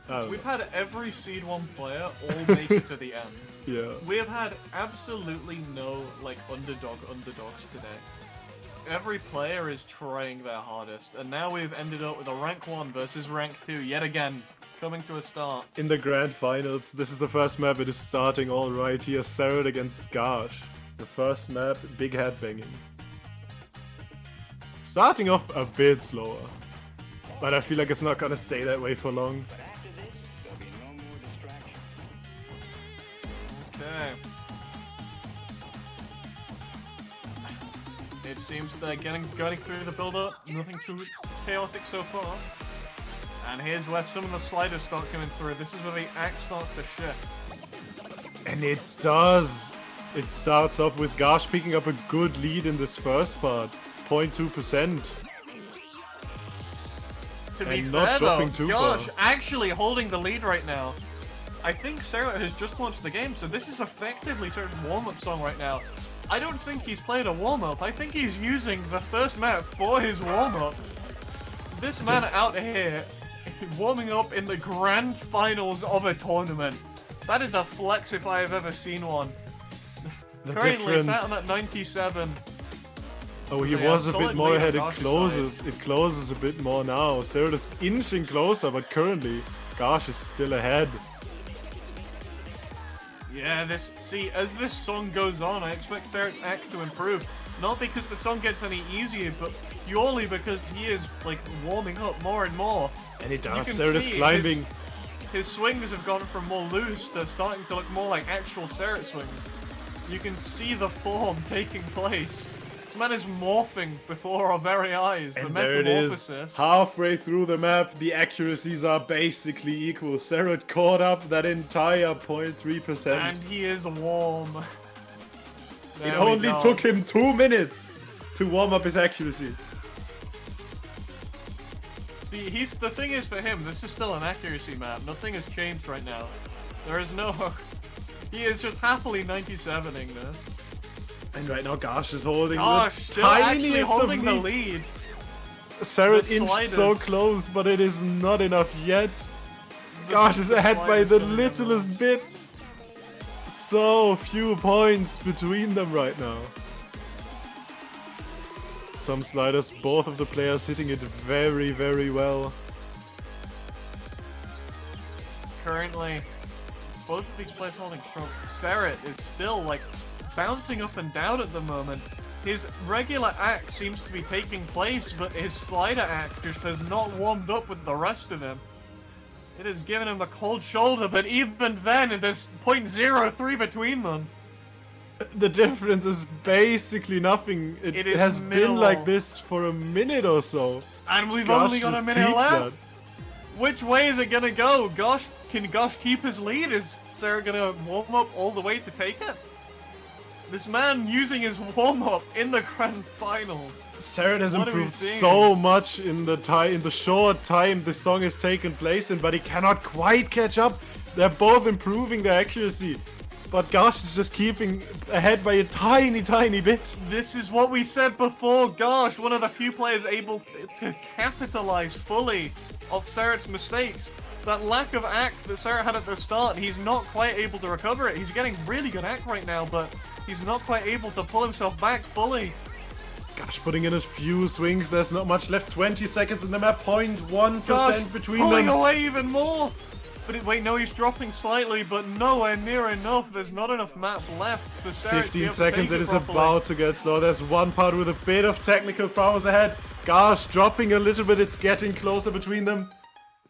We've had every Seed 1 player all make it to the end. Yeah. We have had absolutely no, like, underdogs today. Every player is trying their hardest, and now we've ended up with a rank 1 versus rank 2 yet again, coming to a start. In the grand finals, this is the first map. It is starting all right here. Cerret against Garsh. The first map, big headbanging. Starting off a bit slower, but I feel like it's not gonna stay that way for long. Okay. It seems they're going through the build-up. Nothing too chaotic so far. And here's where some of the sliders start coming through. This is where the axe starts to shift. And it does. It starts off with Garsh picking up a good lead in this first part. 0.2%. To be And fair, not dropping though, too Garsh far. actually holding the lead right now. I think Cerret has just launched the game, so this is effectively Cerret's warm-up song right now. I don't think he's played a warm-up. I think he's using the first map for his warm-up. This man out here warming up in the grand finals of a tournament. That is a flex if I have ever seen one. The Currently difference. sat on that 97. Oh, he Yeah, was a solid bit more lead on ahead. It Garsh's closes. It closes a bit more now. Cerret is inching closer, but currently Garsh is still ahead. Yeah, as this song goes on, I expect Cerret's act to improve. Not because the song gets any easier, but purely because he is, like, warming up more and more. And it You does. can Cerret is see climbing. His swings have gone from more loose to starting to look more like actual Cerret swings. You can see the form taking place. This man is morphing before our very eyes. The And there it is. metamorphosis. Halfway through the map, the accuracies are basically equal. Cerret caught up that entire 0.3%. And he is warm. It There we only go. took him 2 minutes to warm up his accuracy. See, the thing is for him, this is still an accuracy map. Nothing has changed right now. There is no... He is just happily 97ing this. And right now Garsh is holding Gosh, the still actually tiniest holding of the leads. lead. Cerret The inched so sliders. close, but it is not enough yet. The- Garsh is the ahead by sliders the coming in littlest bit. So few points between them right now. Some sliders, both of the players hitting it very, very well. Currently, both of these players holding strong. Cerret is still, like, bouncing up and down at the moment. His regular act seems to be taking place, but his slider act just has not warmed up with the rest of him. It has given him the cold shoulder, but even then, there's 0.03 between them. The difference is basically nothing. It is has been minimal. like this for a minute or so. And we've Garsh only got a just minute keeps left. that. Which way is it gonna go? Can Garsh keep his lead? Is Cerret gonna warm up all the way to take it? This man using his warm up in the grand finals. Cerret has What are we improved seeing? so much in the short time the song has taken place in, but he cannot quite catch up. They're both improving their accuracy, but Garsh is just keeping ahead by a tiny, tiny bit. This is what we said before. Gosh, one of the few players able to capitalize fully off Cerret's mistakes. That lack of act that Cerret had at the start, he's not quite able to recover it. He's getting really good act right now, but he's not quite able to pull himself back fully. Garsh putting in a few swings. There's not much left. 20 seconds in the map. 0.1% Gosh, between pulling them. away even more. But wait, no, he's dropping slightly, but nowhere near enough. There's not enough map left for Cerret to be 15 able to seconds. take It is properly. about to get slow. There's one part with a bit of technical prowess ahead. Garsh dropping a little bit. It's getting closer between them.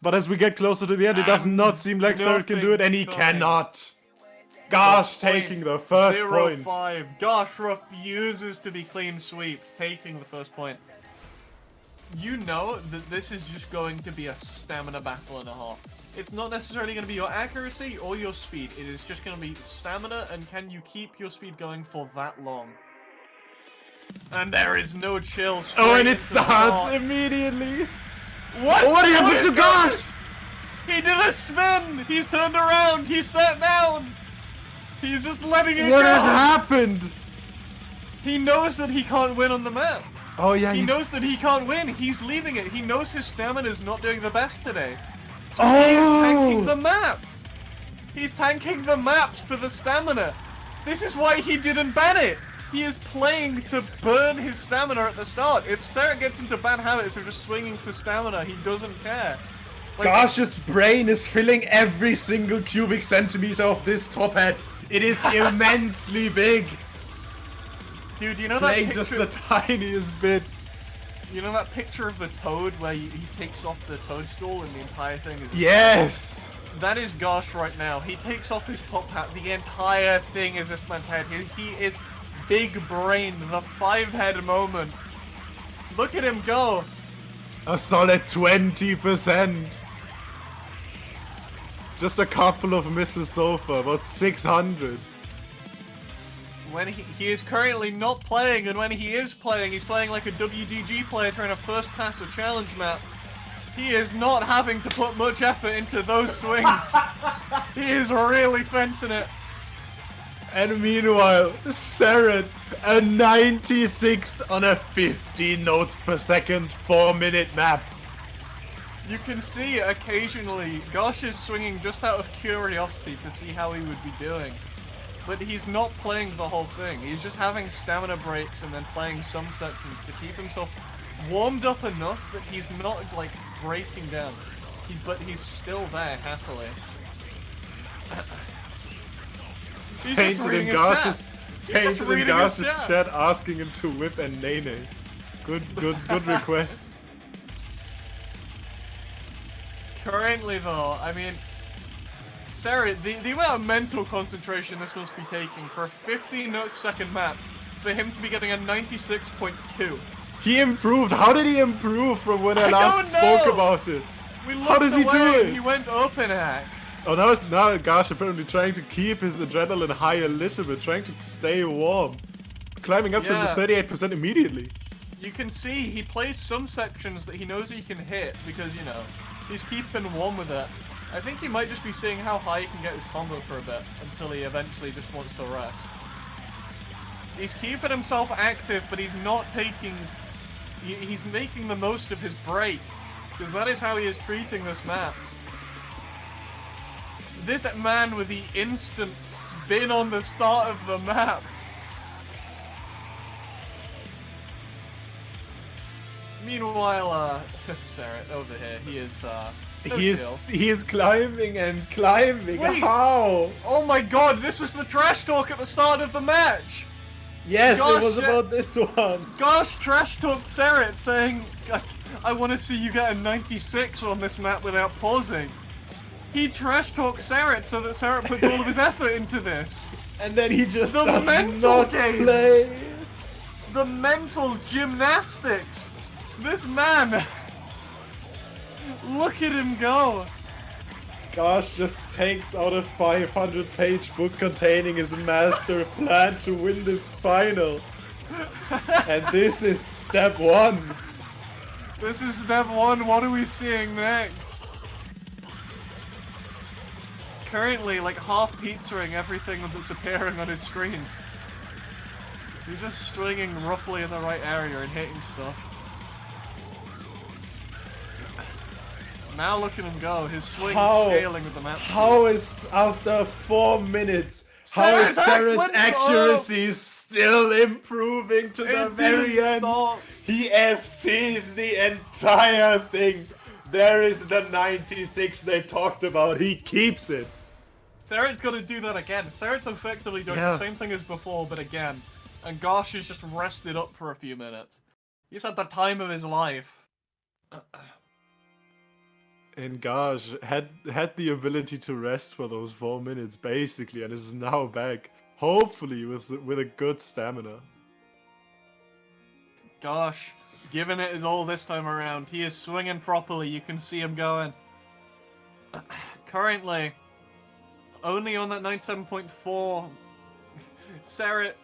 But as we get closer to the end, it does not seem like Cerret can do it, and he nothing cannot. Garsh taking the first point. 0-5. Garsh refuses to be clean sweep, taking the first point. You know that this is just going to be a stamina battle and a half. It's not necessarily going to be your accuracy or your speed. It is just going to be stamina, and can you keep your speed going for that long? And there is no chill. Oh, and straight it into the starts spot. immediately. What? Oh, what happened is to going- Garsh? He did a spin! He's turned around! He's sat down! He's just letting it What go! has happened? He knows that he can't win on the map. Oh yeah, He knows that he can't win. He's leaving it. He knows his stamina is not doing the best today. So he's tanking the map. He's tanking the maps for the stamina. This is why he didn't ban it. He is playing to burn his stamina at the start. If Cerret gets into bad habits of just swinging for stamina, he doesn't care. Like, Garsh's brain is filling every single cubic centimeter of this top hat. It is immensely big. Dude, you know that Playing picture? just the tiniest bit. You know that picture of the toad where he takes off the toadstool and the entire thing is... Yes! That is Garsh right now. He takes off his top hat. The entire thing is this man's head. He is big brain. The 5-head moment. Look at him go. A solid 20%. Just a couple of misses so far, about 600. When he is currently not playing, and when he is playing, he's playing like a WDG player trying to first pass a challenge map. He is not having to put much effort into those swings. He is really fencing it. And meanwhile, Cerret, a 96 on a 50 notes per second 4-minute map. You can see occasionally Garsh is swinging just out of curiosity to see how he would be doing. But he's not playing the whole thing. He's just having stamina breaks and then playing some sections to keep himself warmed up enough that he's not like breaking down. But he's still there happily. He's just Painted reading in his Garsh's chat asking him to whip and Nene. Good request. Currently though, I mean, Cerret, the amount of mental concentration this must be taking for a 15-second map, for him to be getting a 96.2. He improved. How did he improve from when I last spoke about it? How does he do it? He went open hack. Oh, now Garsh apparently trying to keep his adrenaline high a little bit, trying to stay warm. Climbing up to the 38% immediately. You can see he plays some sections that he knows he can hit because, you know, he's keeping warm with it. I think he might just be seeing how high he can get his combo for a bit until he eventually just wants to rest. He's keeping himself active, but he's not taking... He's making the most of his break, because that is how he is treating this map. This man with the instant spin on the start of the map. Meanwhile, Cerret over here, he is, He is climbing and climbing. Wait. How? Oh my god, this was the trash talk at the start of the match! Yes, Garsh, it was about this one. Garsh trash talked Cerret saying, I want to see you get a 96 on this map without pausing. He trash talked Cerret so that Cerret puts all of his effort into this. And then he just The does mental not games. play. The mental gymnastics! This man! Look at him go! Garsh just takes out a 500-page book containing his master plan to win this final. And this is step 1. This is step 1, what are we seeing next? Currently, like half pizzaing everything that's appearing on his screen. He's just swinging roughly in the right area and hitting stuff. Now look at him go, his swing is scaling with the map. How is, after 4 minutes, how is Cerret's accuracy still improving to the very end? Stop. He FCs the entire thing. There is the 96 they talked about, he keeps it. Cerret's got to do that again. Cerret's effectively doing the same thing as before, but again. And Garsh is just rested up for a few minutes. He's had the time of his life. And Garsh had the ability to rest for those 4 minutes, basically, and is now back. Hopefully with a good stamina. Garsh, giving it his all this time around. He is swinging properly. You can see him going. Currently, only on that 97.4. Cerret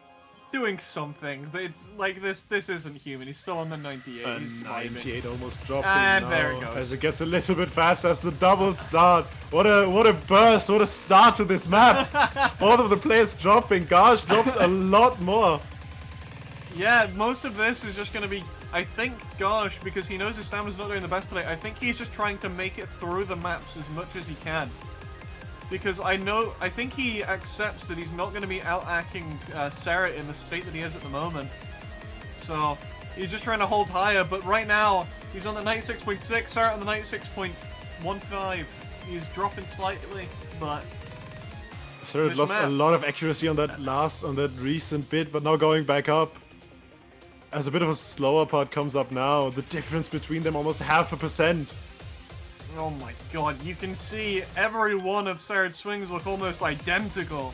doing something. It's like this isn't human. He's still on the 98. He's 98 almost dropped and in there now, it goes. as it gets a little bit faster as the double start. What a burst, what a start to this map. All of the players dropping. Garsh drops a lot more. Yeah, most of this is just going to be I think Garsh, because he knows his stamina's not doing the best today, I think he's just trying to make it through the maps as much as he can. Because I think he accepts that he's not going to be out-acting Cerret in the state that he is at the moment. So, he's just trying to hold higher, but right now, he's on the 96.6, Cerret on the 96.15. He's dropping slightly, but... Cerret lost a lot of accuracy on that recent bit, but now going back up. As a bit of a slower part comes up now, the difference between them almost 0.5%. Oh my god, you can see every one of Cerret's swings look almost identical.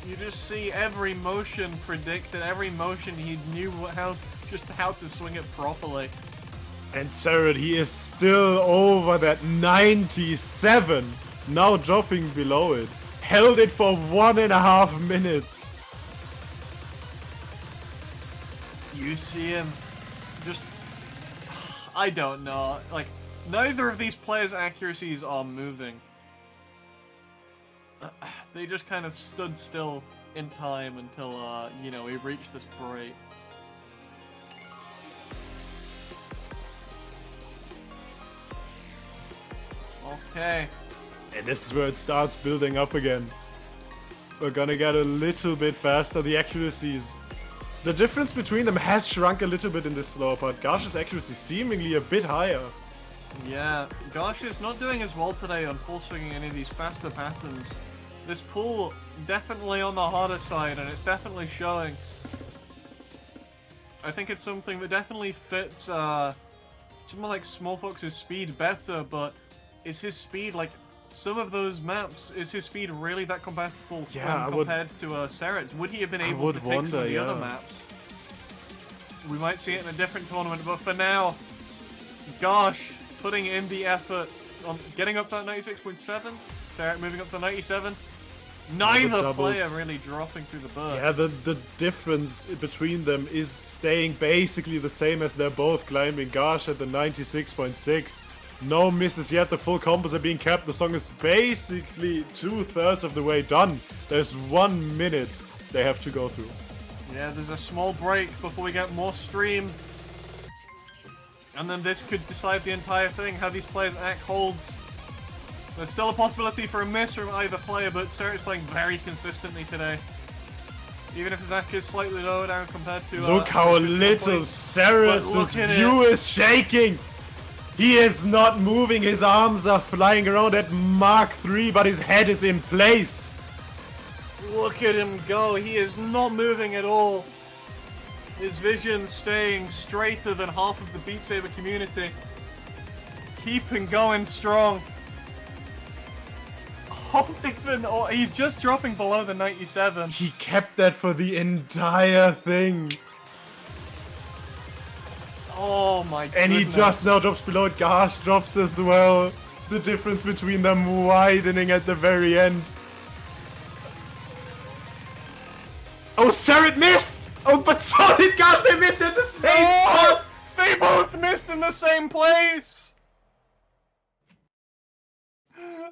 You just see every motion predicted, every motion he knew how to swing it properly. And Cerret, he is still over that 97, now dropping below it. Held it for 1.5 minutes. You see him just... I don't know, like... Neither of these players' accuracies are moving. They just kind of stood still in time until, you know, we reached this break. Okay. And this is where it starts building up again. We're gonna get a little bit faster, the accuracies. The difference between them has shrunk a little bit in this slower part. Garsh's accuracy seemingly a bit higher. Yeah, Garsh is not doing as well today on full swinging any of these faster patterns. This pull definitely on the harder side, and it's definitely showing. I think it's something that definitely fits someone like Small Fox's speed better, but is his speed, like, some of those maps, is his speed really that compatible when compared to Cerret's? Would he have been able to take some of the other maps? We might see it in a different tournament, but for now, Garsh putting in the effort on getting up to that 96.7, Cerret moving up to 97. Neither player really dropping through the burst. Yeah, the difference between them is staying basically the same as they're both climbing. Garsh at the 96.6. No misses yet, the full combos are being kept. The song is basically 2/3 of the way done. There's 1 minute they have to go through. Yeah, there's a small break before we get more stream. And then this could decide the entire thing, how these players act holds. There's still a possibility for a miss from either player, but Cerret is playing very consistently today. Even if his act is slightly lower down compared to... Look how little Cerret's view is shaking! He is not moving, his arms are flying around at Mark 3, but his head is in place! Look at him go, he is not moving at all. His vision staying straighter than half of the Beat Saber community. Keeping going strong. Holding the... he's just dropping below the 97. He kept that for the entire thing. Oh my goodness. And he just now drops below it. Garsh drops as well. The difference between them widening at the very end. Oh, Cerret missed! Oh, but so did Garsh! They missed at the same spot! They both missed in the same place!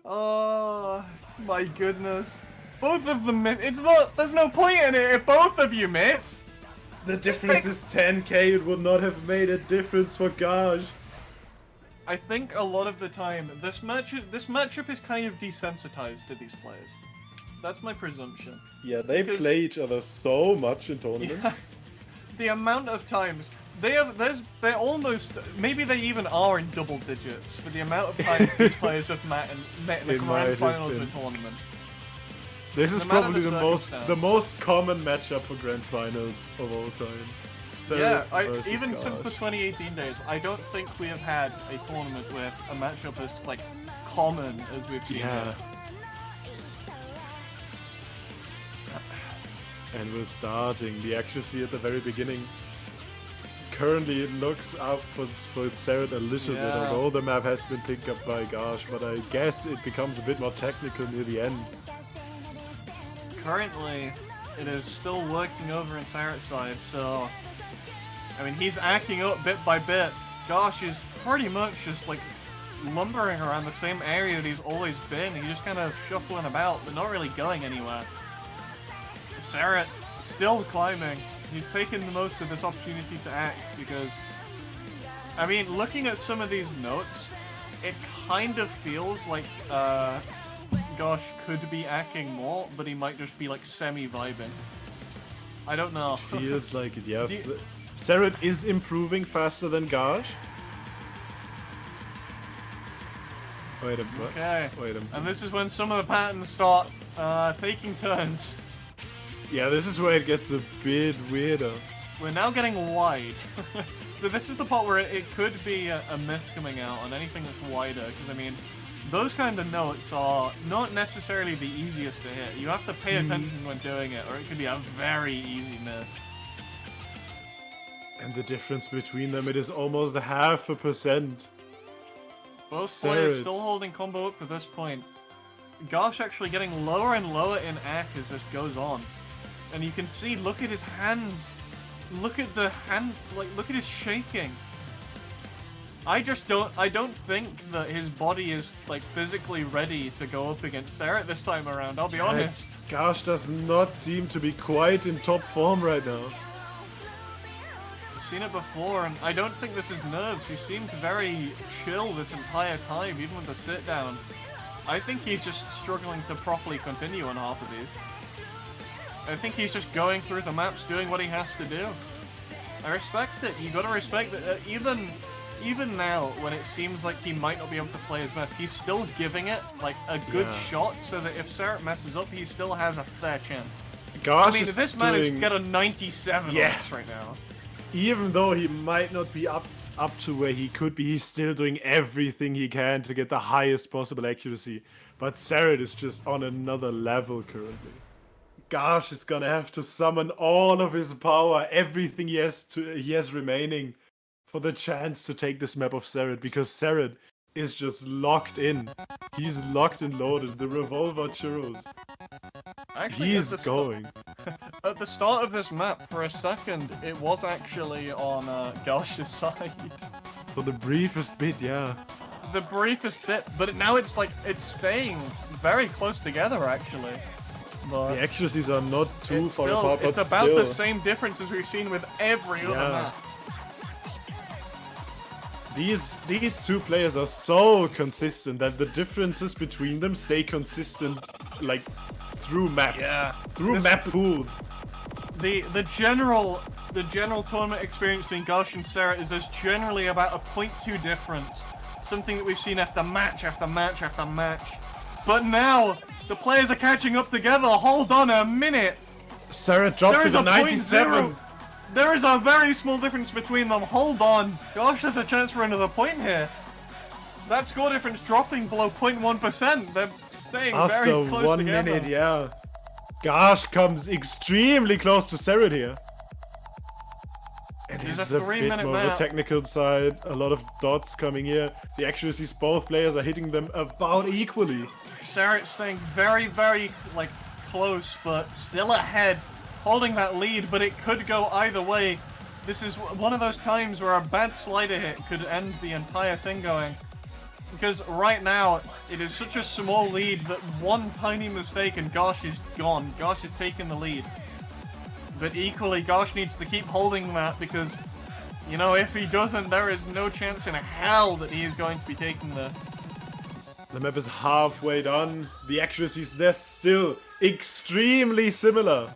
Oh my goodness. Both of them miss. There's no point in it if both of you miss. The difference is 10k. It would not have made a difference for Garsh. I think a lot of the time this matchup is kind of desensitized to these players. That's my presumption. Yeah, they play each other so much in tournaments. Yeah, the amount of times they're almost, maybe they even are in double digits for the amount of times these players have met in the grand finals of a tournament. This is probably the most common matchup for grand finals of all time. Yeah, even since the 2018 days, I don't think we have had a tournament with a matchup as like common as we've seen. Yeah. And we're starting the accuracy at the very beginning. Currently, it looks out for Cerret a little bit, although the map has been picked up by Garsh, but I guess it becomes a bit more technical near the end. Currently, it is still working over in Cerret's side, so... I mean, he's acting up bit by bit. Garsh is pretty much just, like, lumbering around the same area that he's always been. He's just kind of shuffling about, but not really going anywhere. Cerret still climbing. He's taken the most of this opportunity to act because, I mean, looking at some of these notes, it kind of feels like Garsh could be acting more, but he might just be like semi-vibing. I don't know. Feels like it, yes. Cerret is improving faster than Garsh. Wait a minute. Okay. Wait a minute. And this is when some of the patterns start taking turns. Yeah, this is where it gets a bit weirder. We're now getting wide. So this is the part where it could be a miss coming out on anything that's wider, because I mean, those kind of notes are not necessarily the easiest to hit. You have to pay attention when doing it, or it could be a very easy miss. And the difference between them, it is almost 0.5%. Both players still holding combo up to this point. Garsh actually getting lower and lower in AC as this goes on. And you can see, look at his hands. Look at the hand, like, look at his shaking. I don't think that his body is, like, physically ready to go up against Cerret this time around, I'll be honest. Garsh does not seem to be quite in top form right now. I've seen it before, and I don't think this is nerves. He seemed very chill this entire time, even with the sit down. I think he's just struggling to properly continue on half of these. I think he's just going through the maps, doing what he has to do. I respect it. You gotta respect that. Even now, when it seems like he might not be able to play his best, he's still giving it like a good shot, so that if Cerret messes up, he still has a fair chance. Garsh I mean, if this man is get a 97 on this right now. Even though he might not be up to where he could be, he's still doing everything he can to get the highest possible accuracy. But Cerret is just on another level currently. Garsh is gonna have to summon all of his power, everything he has remaining, for the chance to take this map of Cerret, because Cerret is just locked in. He's locked and loaded. The revolver churros. Actually, he's going. At the start of this map, for a second, it was actually on Garsh's side. For the briefest bit, yeah. The briefest bit, but now it's like, it's staying very close together, actually. But the accuracies are not too far apart, but it's about the same difference as we've seen with every other map. These two players are so consistent that the differences between them stay consistent, like, through maps, through map pools. The general tournament experience between Garsh and Cerret is there's generally about a 0.2 difference, something that we've seen after match after match after match. But now the players are catching up together. Hold on a minute. Cerret dropped to the 97. There is a very small difference between them. Hold on. Garsh has a chance for another point here. That score difference dropping below 0.1%. They're staying very close together. After 1 minute, yeah. Garsh comes extremely close to Cerret here. And this is a bit more of a technical side. A lot of dots coming here. The accuracies, both players are hitting them about equally. Cerret staying very, very, like, close, but still ahead. Holding that lead, but it could go either way. This is one of those times where a bad slider hit could end the entire thing going. Because right now, it is such a small lead that one tiny mistake and Garsh is gone. Garsh is taking the lead. But equally, Garsh needs to keep holding that because, you know, if he doesn't, there is no chance in hell that he is going to be taking this. The map is halfway done. The accuracies, they're still extremely similar.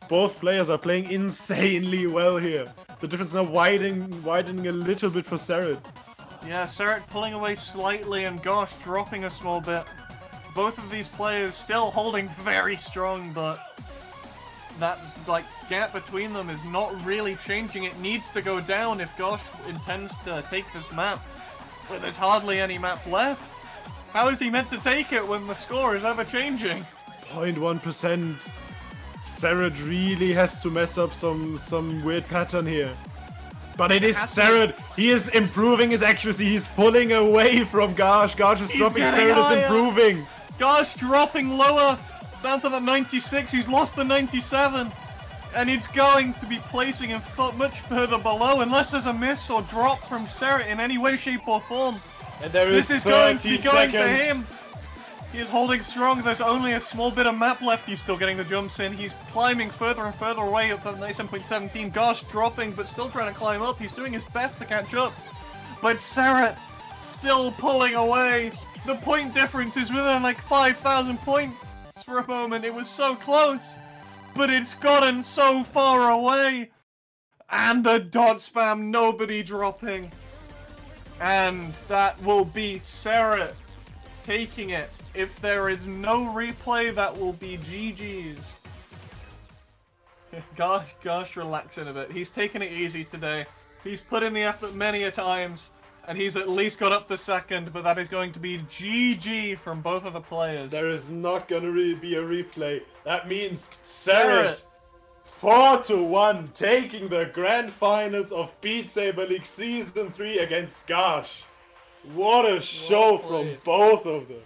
Both players are playing insanely well here. The difference now widening a little bit for Cerret. Yeah, Cerret pulling away slightly and Garsh dropping a small bit. Both of these players still holding very strong, but that like gap between them is not really changing. It needs to go down if Garsh intends to take this map. But there's hardly any map left. How is he meant to take it when the score is ever changing? 0.1%. Cerret really has to mess up some weird pattern here. But it is Cerret. He is improving his accuracy. He's pulling away from Garsh. Garsh is dropping. Cerret is improving. Garsh dropping lower, down to the 96. He's lost the 97. And it's going to be placing him much further below unless there's a miss or drop from Cerret in any way, shape or form. And there is this is going to be going seconds. to him. He is holding strong. There's only a small bit of map left. He's still getting the jumps in. He's climbing further and further away up to 97.17. Garsh dropping, but still trying to climb up. He's doing his best to catch up. But Cerret still pulling away. The point difference is within like 5,000 points for a moment. It was so close, but it's gotten so far away. And the dot spam, nobody dropping. And that will be Cerret taking it. If there is no replay, that will be GG's. Gosh, relaxing a bit. He's taking it easy today. He's put in the effort many a times, and he's at least got up to second, but that is going to be GG from both of the players. There is not gonna be a replay. That means Cerret 4-1, taking the grand finals of Beat Saber League Season 3 against Garsh. What a show from both of them.